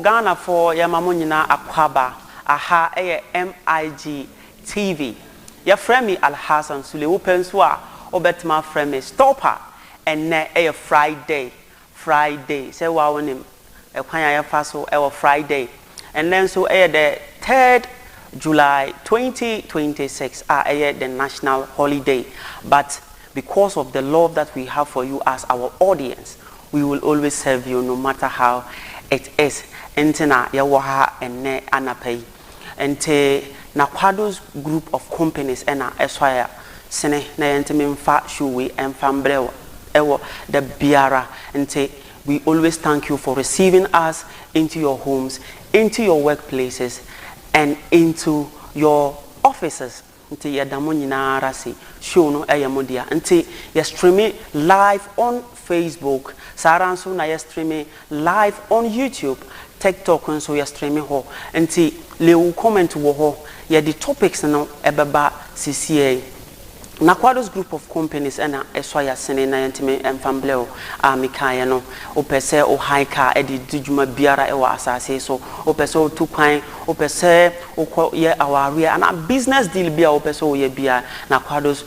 Ghana for Yamamunina Akwaba, aha, MIG TV. Ya frame Al Hassan Sule Upenswa, Obetma frame stopper, and ne Friday. Say wow him, a Panya Faso, Friday. And then so the 3rd July 2026 the national holiday. But because of the love that we have for you as our audience, we will always serve you no matter how it is. Entena yawaha and ne anapay. Ente Nakwado's group of companies and eswaya sene na yentime mfa shuwe and fambrel ewo the biara. Ente we always thank you for receiving us into your homes, into your workplaces, and into your offices. Ente yadamo nyina rasi show no eyamodia. Ente ya streaming live on Facebook. Saranso na ya streaming live on YouTube. TikTok and so ya streaming ho. Ente le comment wo ho ya the topics no ebeba CCA. Nakwado's group of companies and eswaya sene na yentime emfambleo mikaya no opese o haika edi djuma biara ewa asase so opese o tukwan opese o ye aware and business deal bia opese o ye bia Nakwado's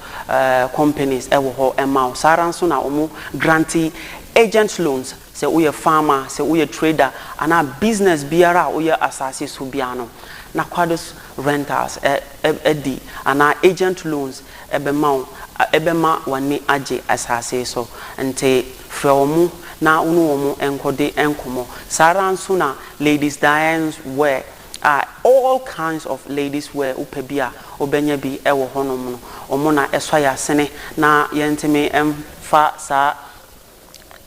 companies ewo ho ema saranso na omo grantee agent loans se uye farmer se uye trader and business biara uye asase so biano Nakwado's rentals edi and agent loans ebema wani aje asase so nte fremu na unu omu enkode enkomo saranso na ladies Diane's wear all kinds of ladies wear upebia obenya bi ewo honom no omo na eswaya sene na yentime emfa sa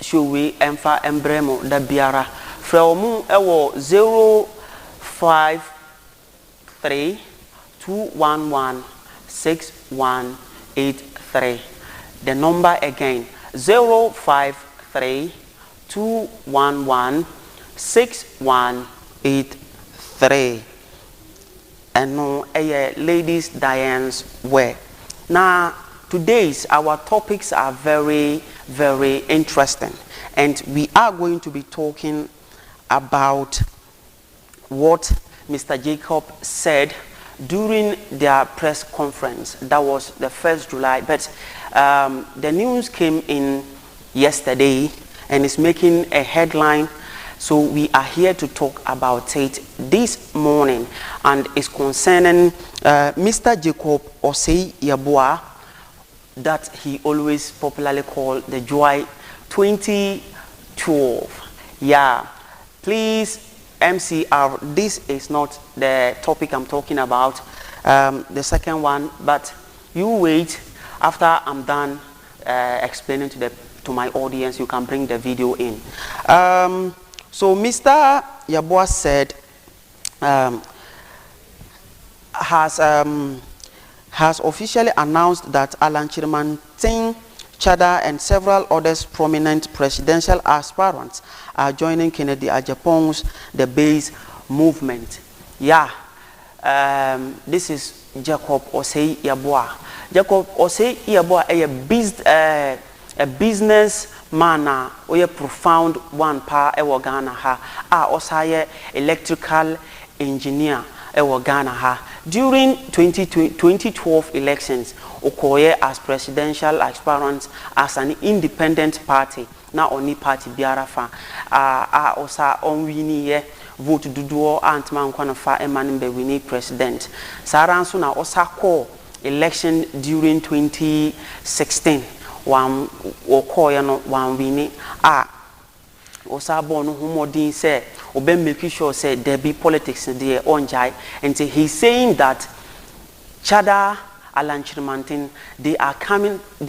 showe emfa embremo da biara fremu ewo 053-211-6183. The number again 053-211-6183. And no ladies Diane's wear. Now today's our topics are very interesting, and we are going to be talking about what Mr. Jacob said during their press conference. That was the 1st July, but the news came in yesterday and is making a headline. So we are here to talk about it this morning, and it's concerning Mr. Jacob Osei Yeboah, that he always popularly called the Joy 2012. Yeah, please MCR, this is not the topic I'm talking about, the second one, but you wait. After I'm done explaining to my audience, you can bring the video in. So Mr. Yeboah said has officially announced that Alan Chirmantin Chada and several others prominent presidential aspirants are joining Kennedy Agyapong's The Base movement. Yeah, this is Jacob Osei Yeboah. Jacob Osei Yeboah a business man, a profound one pa ewo Ghana ha. Osaye electrical engineer ewo Ghana ha. During 2012 elections, Okoye as presidential aspirant as an independent party, na oni party biarafa, osa onwini ye vote duduo antman kwana fa emanimbe wini president. Saranso na osa call election during 2016, wan Okoye no wan wini osa bono humodin say obe make sure say there be politics there on jai, and he's saying that Chada Alan Chirmantin, they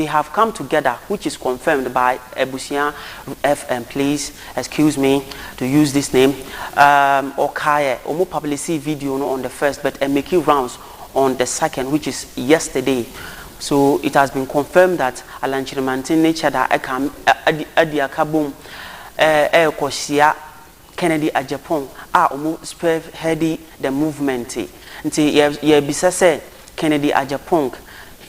have come together, which is confirmed by Ebusia FM. Please excuse me to use this name. Okaye omo publicity video no on the 1st, but making rounds on the 2nd, which is yesterday. So it has been confirmed that Alan Chirmantin Chada Adiakabum Kosia Kennedy Agyapong omo spearheading the movement. Nti ye bisa say Kennedy Agyapong,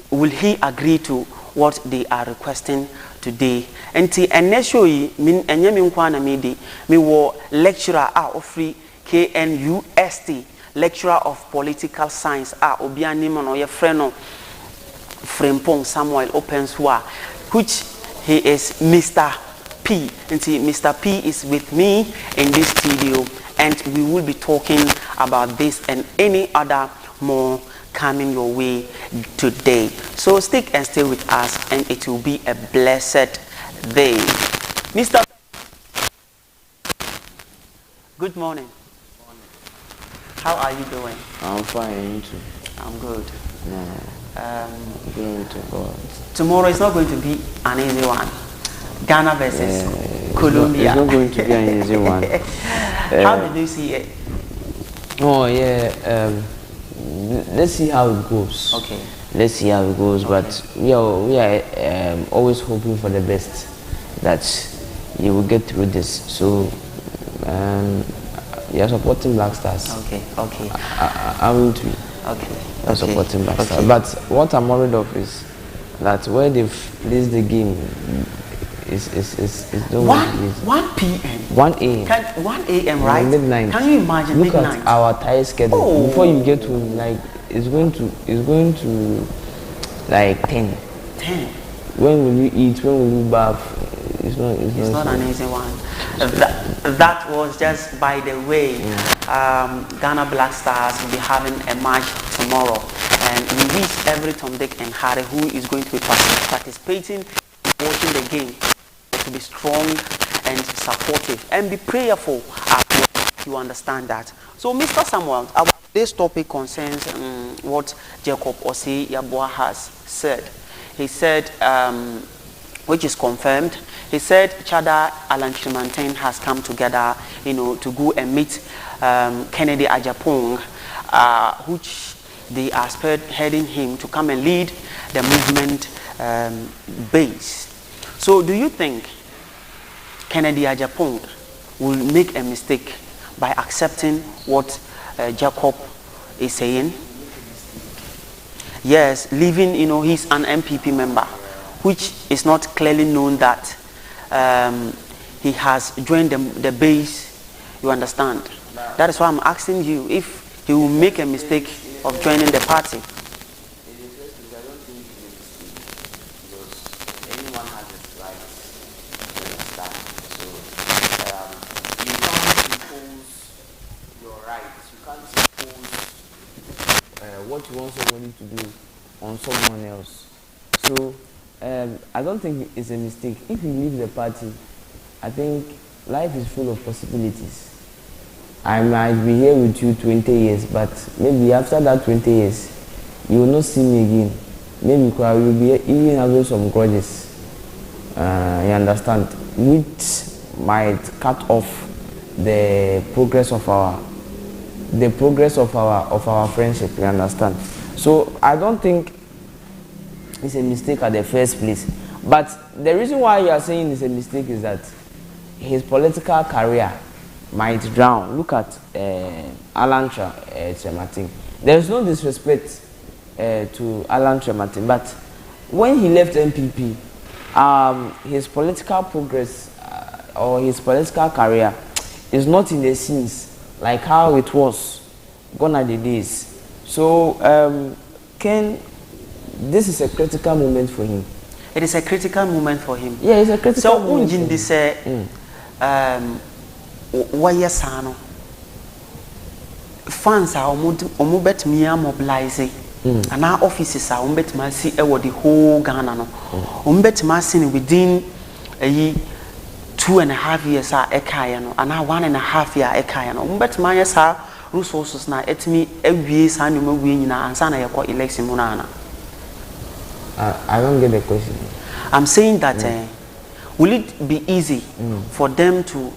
will he agree to what they are requesting today. And next show yi enye me nkwa na me di me wo lecturer ofri KNUST, lecturer of political science obi anim no ye frɛ no Frimpong Samuel Openswa, which he is Mr. P. And see, Mr. P is with me in this studio, and we will be talking about this and any other more coming your way today. So stick and stay with us, and it will be a blessed day. Mr. Good morning. How are you doing? I'm fine, you too. I'm good. Glory to God. Tomorrow is not going to be an easy one. Ghana versus Colombia. It's not going to be an easy one. How did you see it? Oh yeah. Let's see how it goes. Okay. Let's see how it goes. Okay. But we are always hoping for the best, that you will get through this. So you are supporting Black Stars. Okay. Okay. I'm to. Okay. I'm supporting Black Stars. But what I'm worried of is that where they've placed the game is don't 1 p.m. 1 a.m. 1 a.m. right? Midnight. Can you imagine Look midnight? at our tight schedule. Oh. Before you get to it's going to like 10. 10. When will you eat? When will you bath? It's not an easy one. That was just by the way. Ghana Black Stars will be having a match tomorrow, and we wish every Tom, Dick, and Harry who is going to be participating, watching the game, to be strong and supportive and be prayerful. You understand that? So, Mr. Samuel, this topic concerns what Jacob Osei Yabua has said. He said, which is confirmed. He said Chada Alan Chimantain has come together, to go and meet Kennedy Ajapong, which they are spearheading him to come and lead the movement base. So do you think Kennedy Ajapong will make a mistake by accepting what Jacob is saying? Yes, leaving, he's an MPP member, which is not clearly known that he has joined the base. You understand? That is why I'm asking you if he will make a mistake of joining the party. What you want somebody to do on someone else. So I don't think it's a mistake. If you leave the party, I think life is full of possibilities. I might be here with you 20 years, but maybe after that 20 years, you will not see me again. Maybe you will be even having some grudges. You understand? Which might cut off the progress of our friendship. You understand? So I don't think it's a mistake at the first place. But the reason why you are saying it's a mistake is that his political career might drown. Look at Alan Chematin. There is no disrespect to Alan Chematin, but when he left MPP, his political progress or his political career is not in the scenes like how it was gone are the days. So this is a critical moment for him. It is a critical moment for him. Yeah, it's a critical moment. So unjin this wayesano fans are omubet mia mobilize and our offices are umbet masi ewo the whole Ghana no umbet masi within a 2.5 years ekaya no and 1.5 year ekaya no umbet maya resources na etimi ewie sa nyuma wie nyina ansa na yekọ election mu na. I don't get the question. I'm saying that will it be easy for them to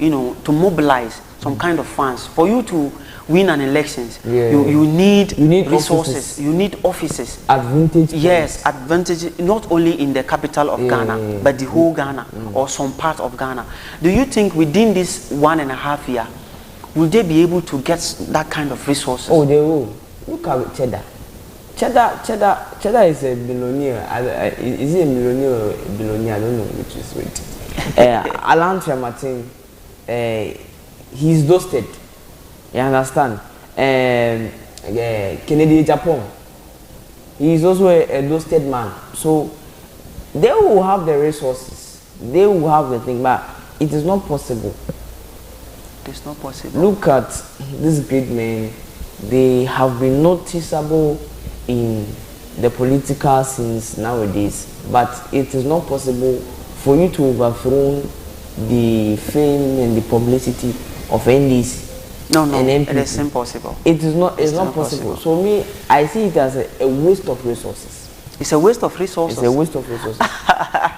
to mobilize some kind of funds for you to win an elections? You need resources, offices. You need offices, advantage. Yes, advantage not only in the capital of Ghana but the whole Ghana or some part of Ghana. Do you think within this 1.5 year will they be able to get that kind of resources? Oh, they will. Look at Cheddar. Cheddar is a billionaire. Is he a millionaire or a billionaire? I don't know which is which. Alan Martin, he's dusted. You understand? Kennedy Japan, he is also a dusted man. So they will have the resources, they will have the thing, but it is not possible. It's not possible. Look at these great men. They have been noticeable in the political scenes nowadays, but it is not possible for you to overthrow the fame and the publicity of NDC. No, it is impossible. It is not. It's not possible. So me, I see it as a waste of resources. It's a waste of resources. It's a waste of resources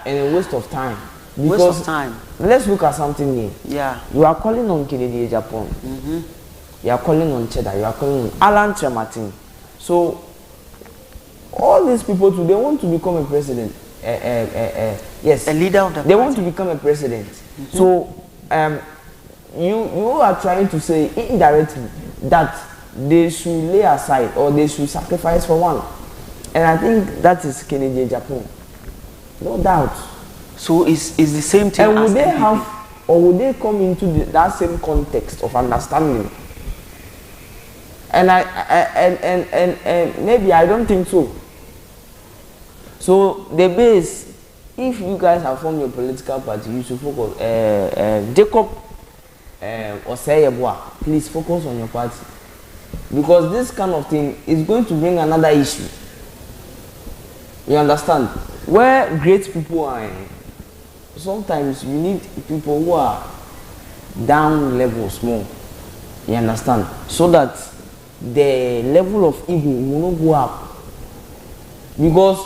and a waste of time. Because waste of time. Let's look at something new. Yeah. You are calling on Kennedy Japan. You are calling on Cheddar. You are calling on Alan Martin. So all these people too, they want to become a president. Yes. A leader of the party. They want to become a president. So you are trying to say indirectly that they should lay aside or they should sacrifice for one. And I think that is Kennedy Japan. No doubt. So it's the same thing. And would they have, or would they come into that same context of understanding? And maybe I don't think so. So the base, if you guys have formed your political party, you should focus. Jacob Oseyeboa, please focus on your party, because this kind of thing is going to bring another issue. You understand? Where great people are, sometimes you need people who are down level small. You understand? So that the level of ego will not go up. Because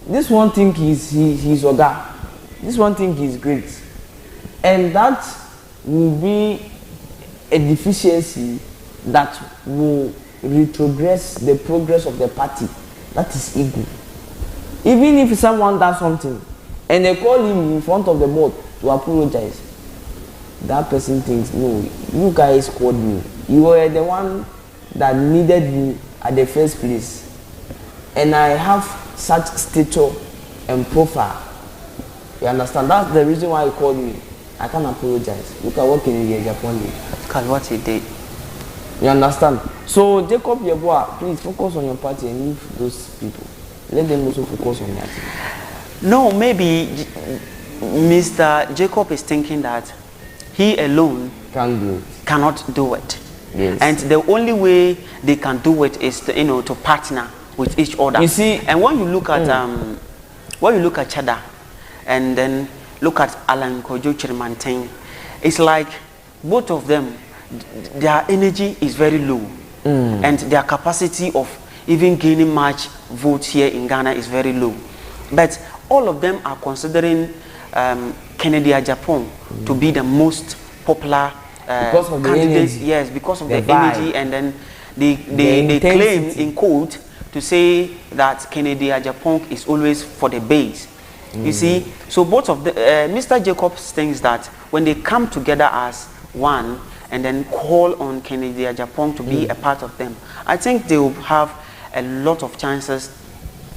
this one thing he's Oga. This one thing is great. And that will be a deficiency that will retrogress the progress of the party. That is ego. Even if someone does something and they call him in front of the board to apologize, that person thinks, no, you guys called me. You were the one that needed me at the first place. And I have such stature and profile. You understand? That's the reason why he called me. I can't apologize. Look at what Kennedy Japan did. Look at what he did. You understand? So Jacob Yeboah, please focus on your party and leave those people. Let them also focus on that. No, maybe Mr. Jacob is thinking that he alone cannot do it. Yes. And the only way they can do it is to, to partner with each other. You see, and when you look at Cheddar and then look at Alan Kojo Chirimantin, it's like both of them, their energy is very low, and their capacity of even gaining much votes here in Ghana is very low. But all of them are considering Kennedy Japan to be the most popular because of candidates. The energy. Yes, because of the vibe. energy, and then they claim in quote to say that Kennedy Japan is always for the base. You see, so both of the Mr. Jacobs thinks that when they come together as one and then call on Kennedy Japan to be a part of them, I think they will have a lot of chances,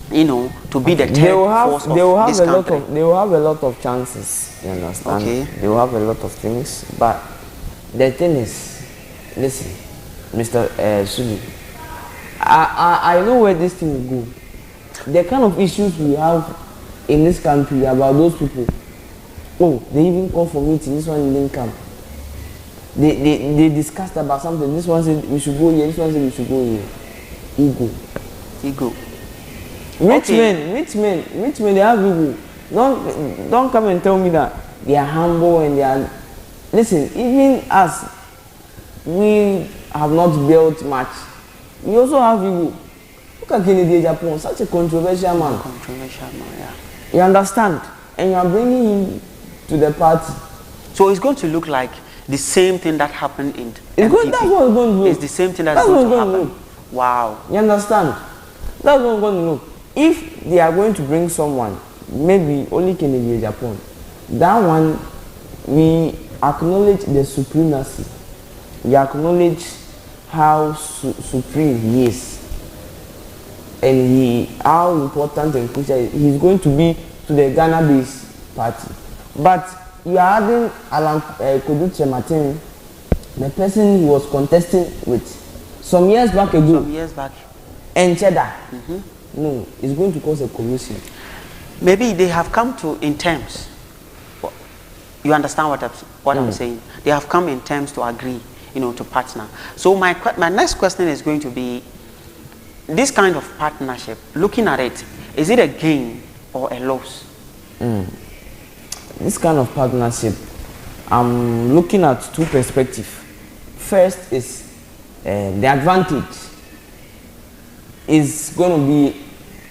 to be the third force of this country. They will have a lot of chances. You understand? Okay. They will have a lot of things, but the thing is, listen, Mr. Sudi, I know where this thing will go. The kind of issues we have in this country about those people. Oh, they even call for meeting. This one didn't come. They discussed about something. This one said we should go here. This one said we should go here. Ego. Rich men, they have ego. Don't come and tell me that they are humble and they are. Listen, even us, we have not built much. We also have ego. Look at Kennedy Japan, such a controversial man. Yeah. You understand? And you are bringing him to the party. So it's going to look like the same thing that happened in that's what it's going to look. It's the same thing that's going to happen. Wow. You understand? That's what I'm going to look. If they are going to bring someone, maybe only Kennedy Japan, that one, we acknowledge the supremacy. We acknowledge how supreme he is. and how important and crucial he's going to be to the Ghana-based party. But you are adding Alan Koduche Martin, the person he was contesting with some years back ago. Some years back. And Cheddar. No, it's going to cause a collision. Maybe they have come to in terms. You understand what I'm saying? They have come in terms to agree, to partner. So my next question is going to be, this kind of partnership, looking at it, is it a gain or a loss? This kind of partnership, I'm looking at two perspectives. First is the advantage is going to be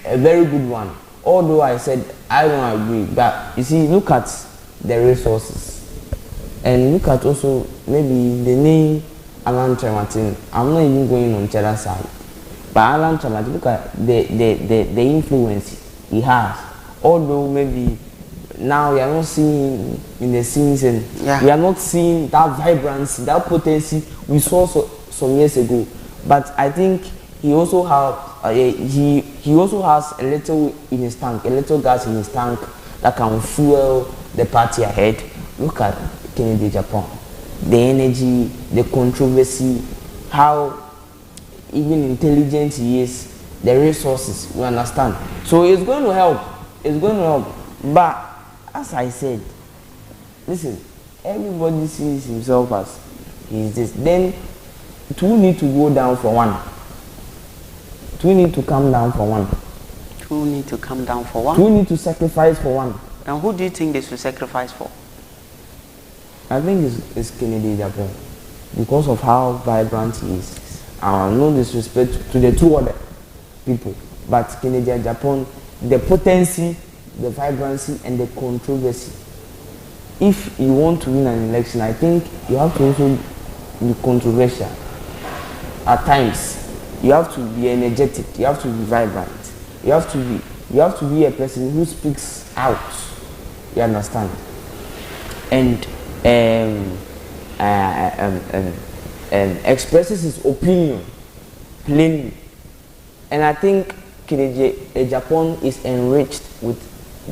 a very good one. Although I said I don't agree, but you see, look at the resources and look at also maybe the name Alan Tremartin. I'm not even going on Cheddar's side, but Alan Tremartin, look at the influence he has. Although maybe now we are not seeing in the scenes and we are not seeing that vibrancy, that potency we saw some years ago. But I think he also he also has a little in his tank, a little gas in his tank that can fuel the party ahead. Look at Kennedy Japan, the energy, the controversy, how even intelligent he is, the resources, we understand. So it's going to help. It's going to help. But as I said, listen, everybody sees himself as he's this. Then two need to go down for one. Two need to come down for one. Two need to come down for one. Two need to sacrifice for one. And who do you think they should sacrifice for? I think it's Kennedy Japan because of how vibrant he is. No disrespect to the two other people, but Kennedy Japan, the potency, the vibrancy, and the controversy. If you want to win an election, I think you have to also be controversial. At times, you have to be energetic. You have to be vibrant. You have to be a person who speaks out. You understand? And expresses his opinion plainly. And I think Kennedy Japan is enriched with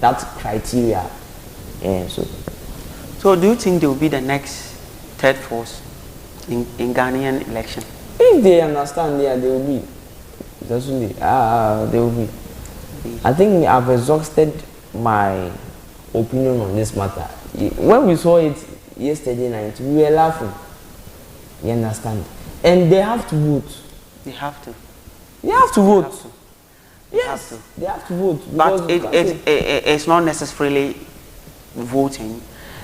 that criteria. So do you think they will be the next third force in Ghanaian election? If they understand, they will be. They will be. I think I've exhausted my opinion on this matter. When we saw it yesterday night, we were laughing. You understand? And they have to vote. They have to. They have to vote. They have to. Yes, they have to vote. But it's not necessarily voting.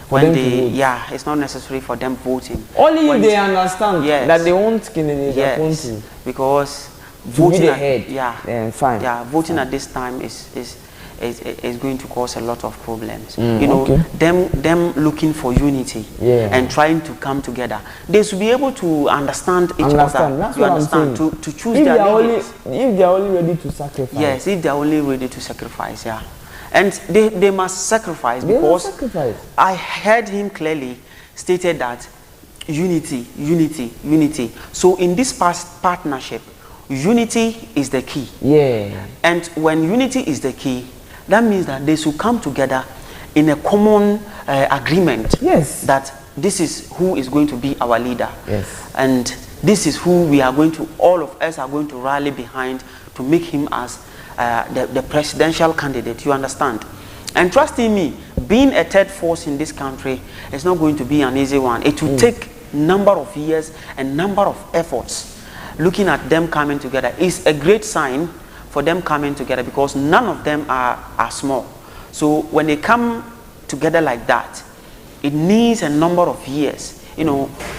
When they, it's not necessary for them voting. Only if they understand that they want Kennedy Japan to. Because voting fine. Yeah, voting at this time is going to cause a lot of problems. Them looking for unity and trying to come together. They should be able to understand each other. That's what I'm saying. To choose their leaders. If they are only ready to sacrifice. Yes, if they are only ready to sacrifice, And they must sacrifice because I heard him clearly stated that unity. So in this partnership, unity is the key. And when unity is the key, that means that they should come together in a common agreement that this is who is going to be our leader. And this is who all of us are going to rally behind to make him as the presidential candidate, you understand? And trusting me, being a third force in this country is not going to be an easy one. It will take number of years and number of efforts. Looking at them coming together is a great sign for them coming together because none of them are small. So when they come together like that, it needs a number of years,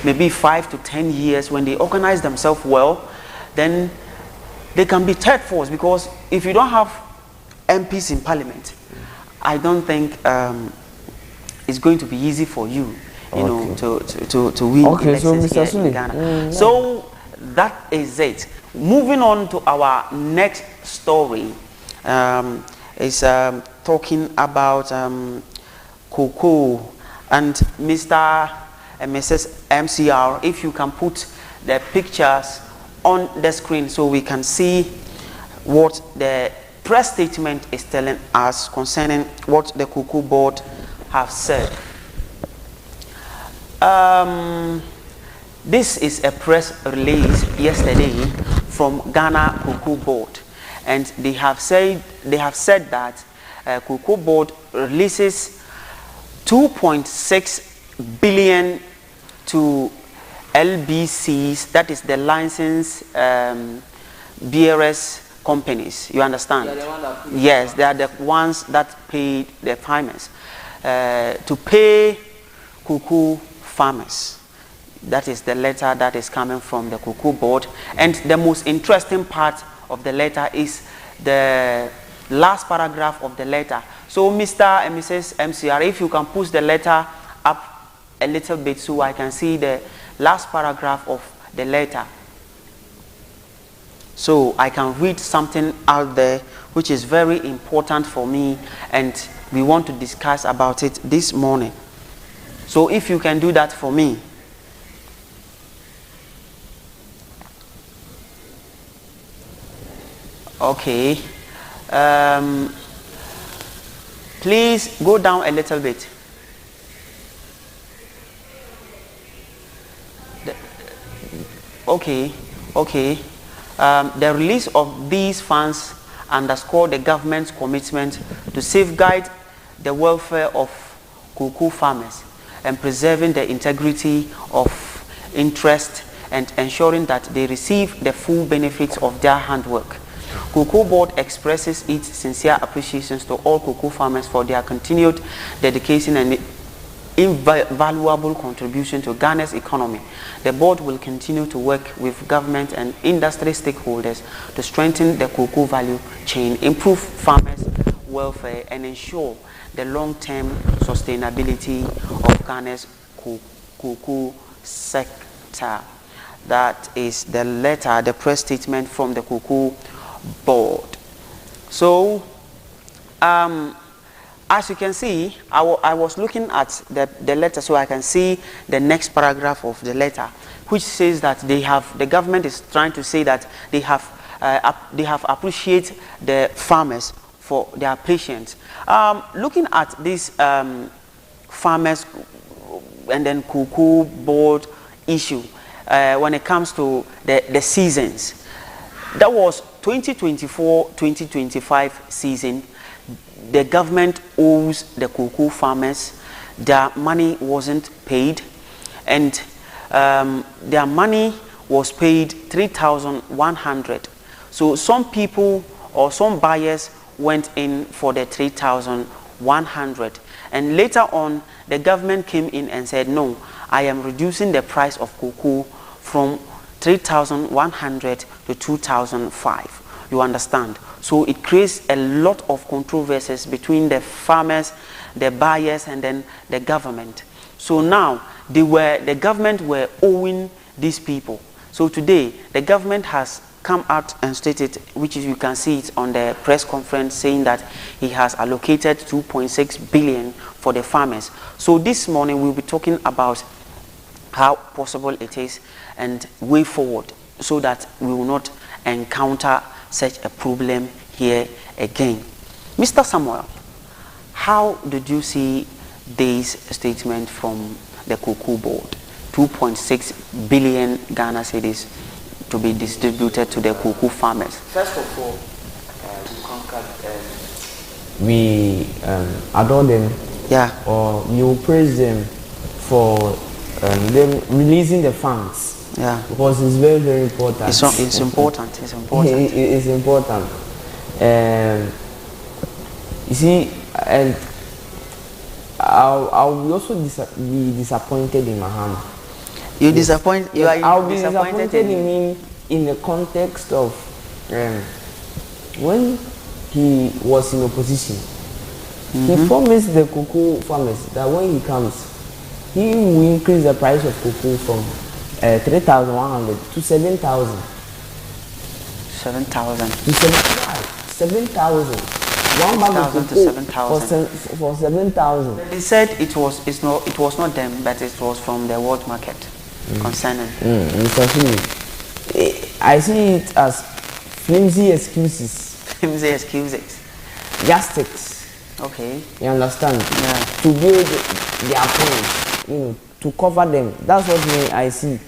maybe 5 to 10 years. When they organize themselves well, then they can be third force, because if you don't have MPs in parliament, I don't think it's going to be easy for you, to win elections here in Ghana. So that is it. Moving on to our next story, is talking about cocoa and Mr. and Mrs. MCR. If you can put the pictures on the screen so we can see what the press statement is telling us concerning what the Cocoa Board have said. This is a press release yesterday from Ghana Cocoa Board, and they have said that Cocoa Board releases 2.6 billion to LBCs, that is the license bearers companies. You understand? Yes, they are the ones that pay the farmers to pay cocoa farmers. That is the letter that is coming from the Cocoa Board. And the most interesting part of the letter is the last paragraph of the letter. So Mr. and Mrs. MCR, if you can push the letter up a little bit so I can see the last paragraph of the letter, so I can read something out there which is very important for me, and we want to discuss about it this morning. So if you can do that for me. Okay. Please go down a little bit. Okay. The release of these funds underscore the government's commitment to safeguard the welfare of cocoa farmers and preserving the integrity of interest and ensuring that they receive the full benefits of their handwork. Cocoa Board expresses its sincere appreciation to all cocoa farmers for their continued dedication and invaluable contribution to Ghana's economy. The board will continue to work with government and industry stakeholders to strengthen the cocoa value chain, improve farmers' welfare, and ensure the long-term sustainability of Ghana's cocoa sector. That is the letter, the press statement from the Cocoa Board. So, as you can see, I was looking at the letter so I can see the next paragraph of the letter, which says that the government is trying to say that they have appreciated the farmers for their patience. Looking at this farmers and then Cocoa Board issue, when it comes to the seasons, that was 2024-2025 season. The government owes the cocoa farmers. Their money wasn't paid, and their money was paid 3,100. So some people or some buyers went in for the 3,100, and later on the government came in and said, no, I am reducing the price of cocoa from 3,100 to 2,005. You understand? So it creates a lot of controversies between the farmers, the buyers, and then the government. So now the government were owing these people. So today the government has come out and stated, which is, you can see it on the press conference, saying that he has allocated 2.6 billion for the farmers. So this morning we'll be talking about how possible it is and way forward, so that we will not encounter such a problem here again. Mr. Samuel, how did you see this statement from the Cocoa Board? 2.6 billion Ghana cedis to be distributed to the cocoa farmers. First of all, we adore them, or we will praise them for them releasing the funds. Yeah, because it's very, very important. It's important. It's important. It's important. You see, and I'll also be disappointed in Mahama. You disappoint? You are I'll be disappointed in him in the context of when he was in opposition. He promised the cocoa farmers that when he comes, he will increase the price of cocoa from 3,100 to 7,000. 7,000 to 7,000. One bag of cocoa for 7,000. They said it was not them, but it was from the world market concerning. I see it as flimsy excuses. Flimsy excuses. Justice. Okay. You understand? Yeah. To build their points, you know, to cover them. That's what I see.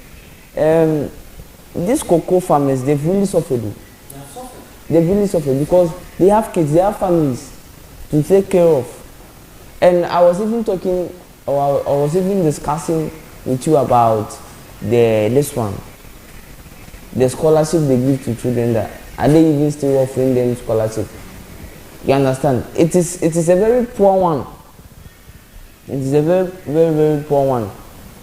These cocoa farmers, they've really suffered. They've really suffered because they have kids, they have families to take care of. And I was even talking, or I was even discussing with you about the scholarship they give to children. That are they even still offering them scholarship? You understand? It is a very poor one. It is a very, very, very poor one.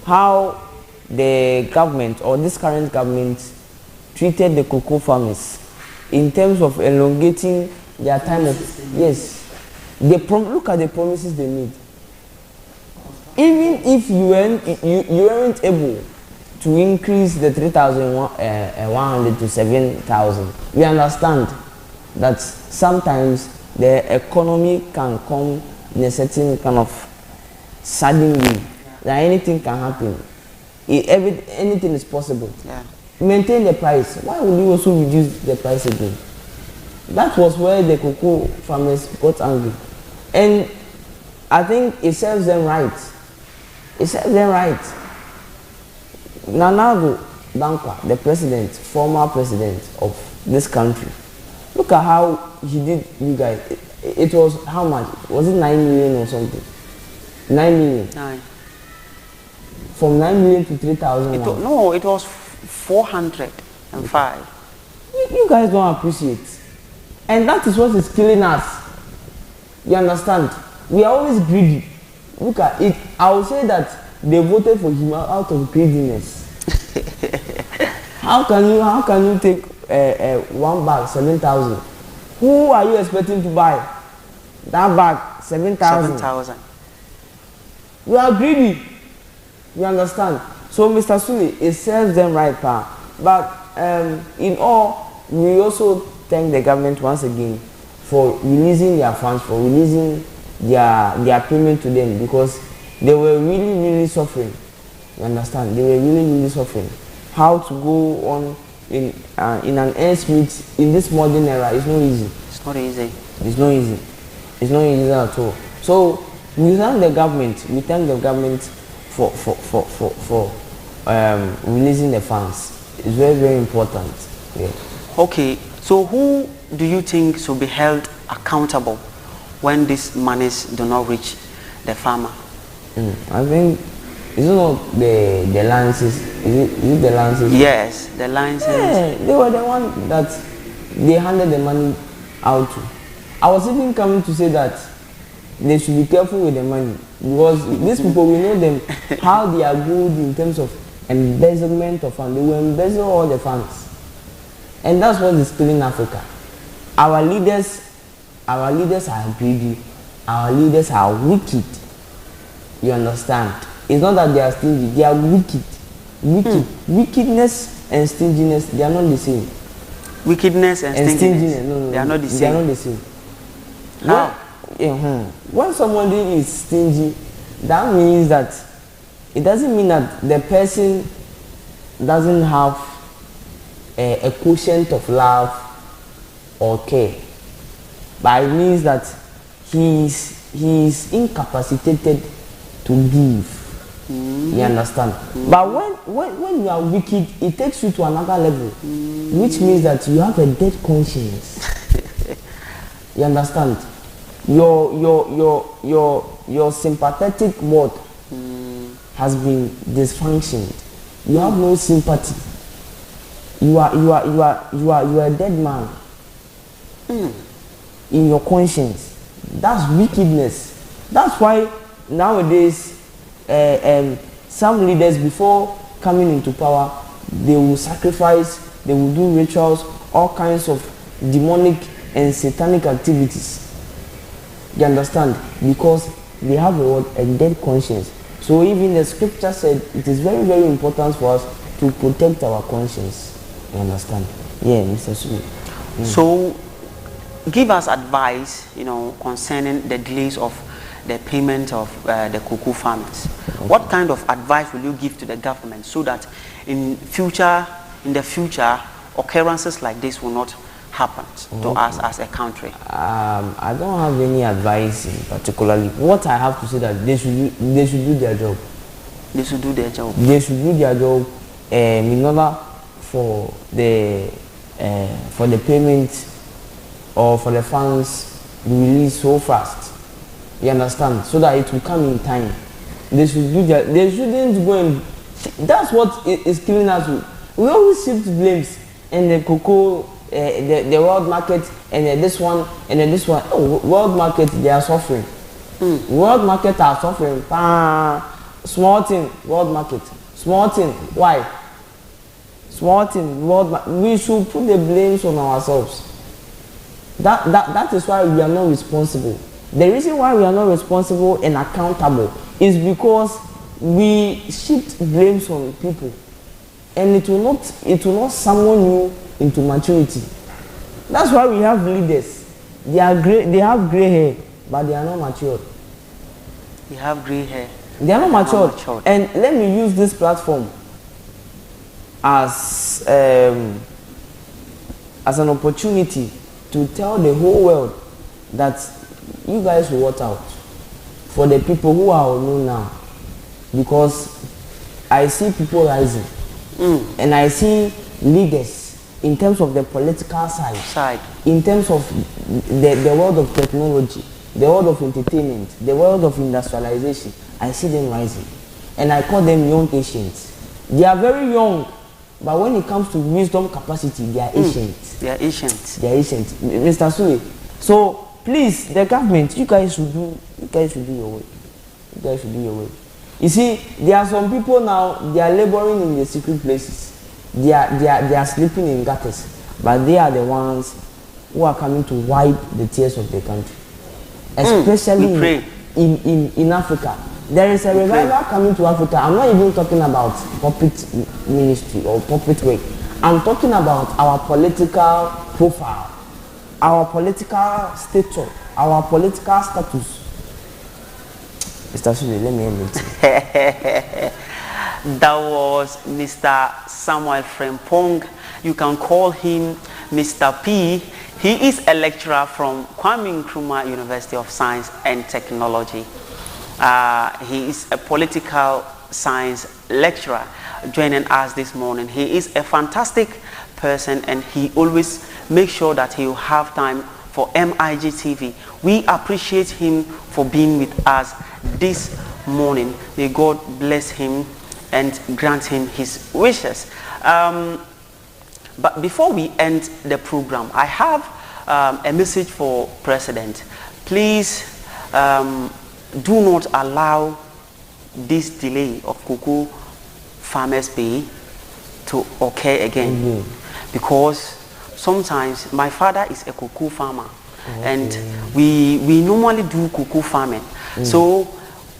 How the government or this current government treated the cocoa farmers in terms of elongating their time of, yes. Look at the promises they made. Even if you weren't able to increase the 3,100 to 7,000, we understand that sometimes the economy can come in a certain kind of sudden way, that anything can happen. Anything is possible. Yeah. Maintain the price. Why would you also reduce the price again? That was where the cocoa farmers got angry. And I think it serves them right. It serves them right. Nana Dankwa, the president, former president of this country, look at how he did you guys. It was how much? Was it 9 million or something? 9 million. 9. From 9 million to 3,000. No, it was 405. You guys don't appreciate. And that is what is killing us. You understand? We are always greedy. Look at it. I would say that they voted for him out of greediness. How can you take one bag 7,000? Who are you expecting to buy that bag 7,000? 7,000. You are greedy. You understand? So Mr. Sule, it serves them right, pa. But in all, we also thank the government once again for releasing their funds, for releasing their payment to them, because they were really suffering. You understand? They were really suffering. How to go on in an ends meet in this modern era is not easy. It's not easy. It's not easy. It's not easy at all. So we thank the government. We thank the government for releasing the funds. It's very important. Yeah. Okay. So who do you think should be held accountable when these monies do not reach the farmer? I think it's not the lances. Is it the lances? Yes, the lances. Yeah, they were the one that they handed the money out to. I was even coming to say that they should be careful with the money, because these people, we know them, how they are good in terms of embezzlement of funds. They will embezzle all the funds. And that's what is killing Africa. Our leaders are greedy. Our leaders are wicked. You understand? It's not that they are stingy. They are wicked. Wickedness and stinginess, they are not the same. Wickedness and stinginess. No, they are not the same. They are not the same. How? When somebody is stingy, that means that it doesn't mean that the person doesn't have a quotient of love or care, but it means that he is incapacitated to give. You understand? But when you are wicked, it takes you to another level, which means that you have a dead conscience. You understand? Your sympathetic mode has been dysfunctioned. You have no sympathy. You are a dead man in your conscience. That's wickedness. That's why nowadays some leaders, before coming into power, they will sacrifice, they will do rituals, all kinds of demonic and satanic activities. You understand? Because they have a dead conscience. So even the scripture said it is very important for us to protect our conscience. You understand? Yeah, Mr. Sule. So give us advice, concerning the delays of the payment of the cocoa farmers. Okay. What kind of advice will you give to the government so that in the future occurrences like this will not happened to us as a country? I don't have any advice in particularly. What I have to say that they should do their job. They should do their job. They should do their job in order for the payment or for the funds be released so fast. You understand? So that it will come in time. They should do their. They shouldn't go and. That's what is killing us. We always shift blames and the cocoa, the world market, and then this one, and then this one. Oh, world market, they are suffering. World market are suffering. Small thing, world market. Small thing, why? Small thing, world market. We should put the blames on ourselves. That is why we are not responsible. The reason why we are not responsible and accountable is because we shift blames on people, and it will not summon you into maturity. That's why we have leaders. They have gray hair, but they are not matured. They have gray hair. They are not matured. And let me use this platform as an opportunity to tell the whole world that you guys will watch out for the people who are unknown now, because I see people rising, and I see leaders in terms of the political side, in terms of the world of technology, the world of entertainment, the world of industrialization. I see them rising, and I call them young Asians. They are very young, but when it comes to wisdom capacity, they are Asians. They are Asians. They are Asians, Mr. Sule. So please, the government, you guys should do your way. You guys should do your way. You see, there are some people now, they are laboring in the secret places. They are sleeping in gutters, but they are the ones who are coming to wipe the tears of the country, especially in Africa. There is a revival coming to Africa. I'm not even talking about puppet ministry or puppet work. I'm talking about our political profile, our political stature, our political status. Mr. Sule, let me end it. That was Mr. Samuel Frempong. You can call him Mr. P. He is a lecturer from Kwame Nkrumah University of Science and Technology. He is a political science lecturer joining us this morning. He is a fantastic person, and he always makes sure that he will have time for MIG TV. We appreciate him for being with us this morning. May God bless him and grant him his wishes. But before we end the program, I have a message for President. Please do not allow this delay of cocoa farmers' pay to occur again, because sometimes my father is a cocoa farmer, and we normally do cocoa farming. So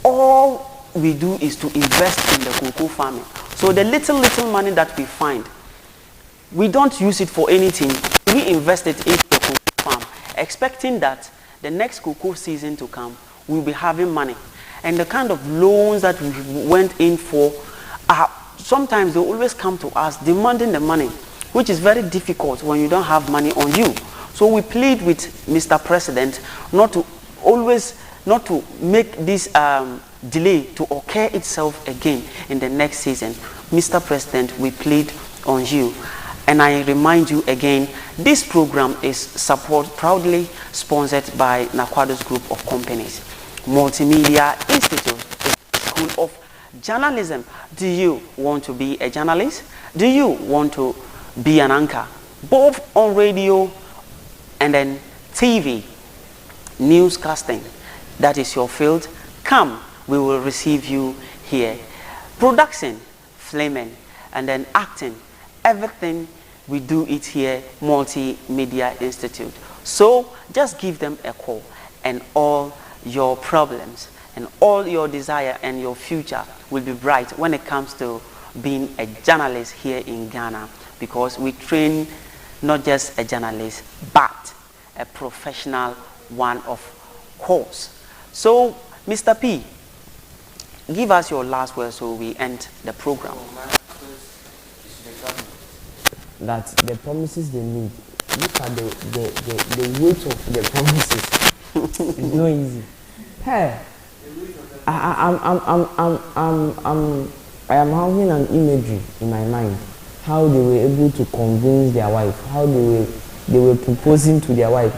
all we do is to invest in the cocoa farming. So the little money that we find, we don't use it for anything. We invest it into the cocoa farm, expecting that the next cocoa season to come, we'll be having money. And the kind of loans that we went in for, sometimes they always come to us demanding the money, which is very difficult when you don't have money on you. So we plead with Mr. President not to make this delay to occur itself again in the next season. Mr. President, we plead on you. And I remind you again, this program is proudly sponsored by Nakwado's group of companies. Multimedia Institute is a school of journalism. Do you want to be a journalist? Do you want to be an anchor, both on radio and then TV, newscasting? That is your field. Come, we will receive you here. Production, filming, and then acting, everything we do it here, Multimedia Institute. So just give them a call, and all your problems and all your desire and your future will be bright when it comes to being a journalist here in Ghana, because we train not just a journalist but a professional one of course. So Mr. P, give us your last word so we end the program. That the promises they look at the weight of the promises. It's not easy. Hey, I am having an imagery in my mind how they were able to convince their wife, how they were proposing to their wife.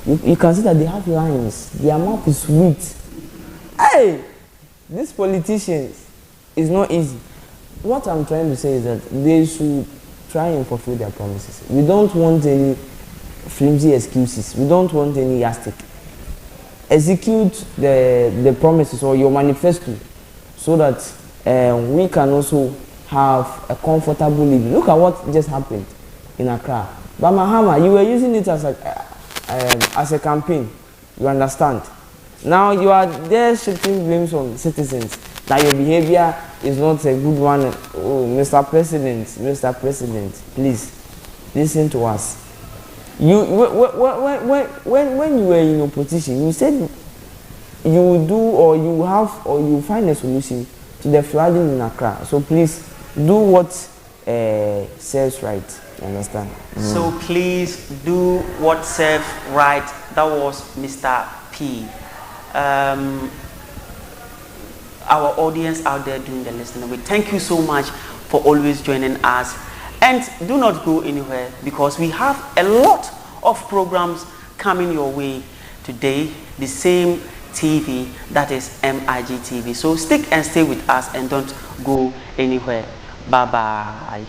You can see that they have lines. Their mouth is sweet. Hey, these politicians, it's not easy. What I'm trying to say is that they should try and fulfill their promises. We don't want any flimsy excuses. We don't want any yardstick. Execute the promises or your manifesto so that we can also have a comfortable living. Look at what just happened in Accra. But Mahama, you were using it as a campaign. You understand? Now you are there shifting blames on citizens that your behavior is not a good one. Oh, Mr. President, please listen to us. You when you were in opposition, you said you will do or you have or you find a solution to the flooding in Accra. So please do what serves right. You understand? So please do what serves right. That was Mr. P. Our audience out there doing the listening, we thank you so much for always joining us, and do not go anywhere because we have a lot of programs coming your way today. The same TV, that is MIG TV. So stick and stay with us and don't go anywhere. Bye bye.